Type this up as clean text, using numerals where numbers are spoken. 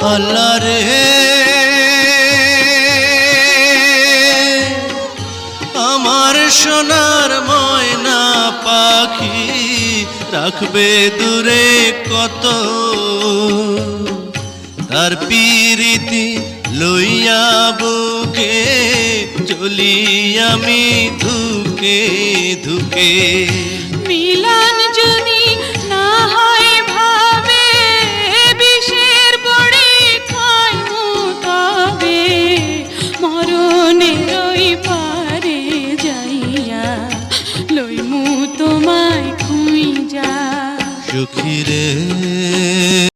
আল্লাহ রে আমার সোনার ময়না পাখি রাখবে দূরে কত তার পিরিতি লইয়া বুকে চলি আমি ধুকে ধুকে মিলন যদি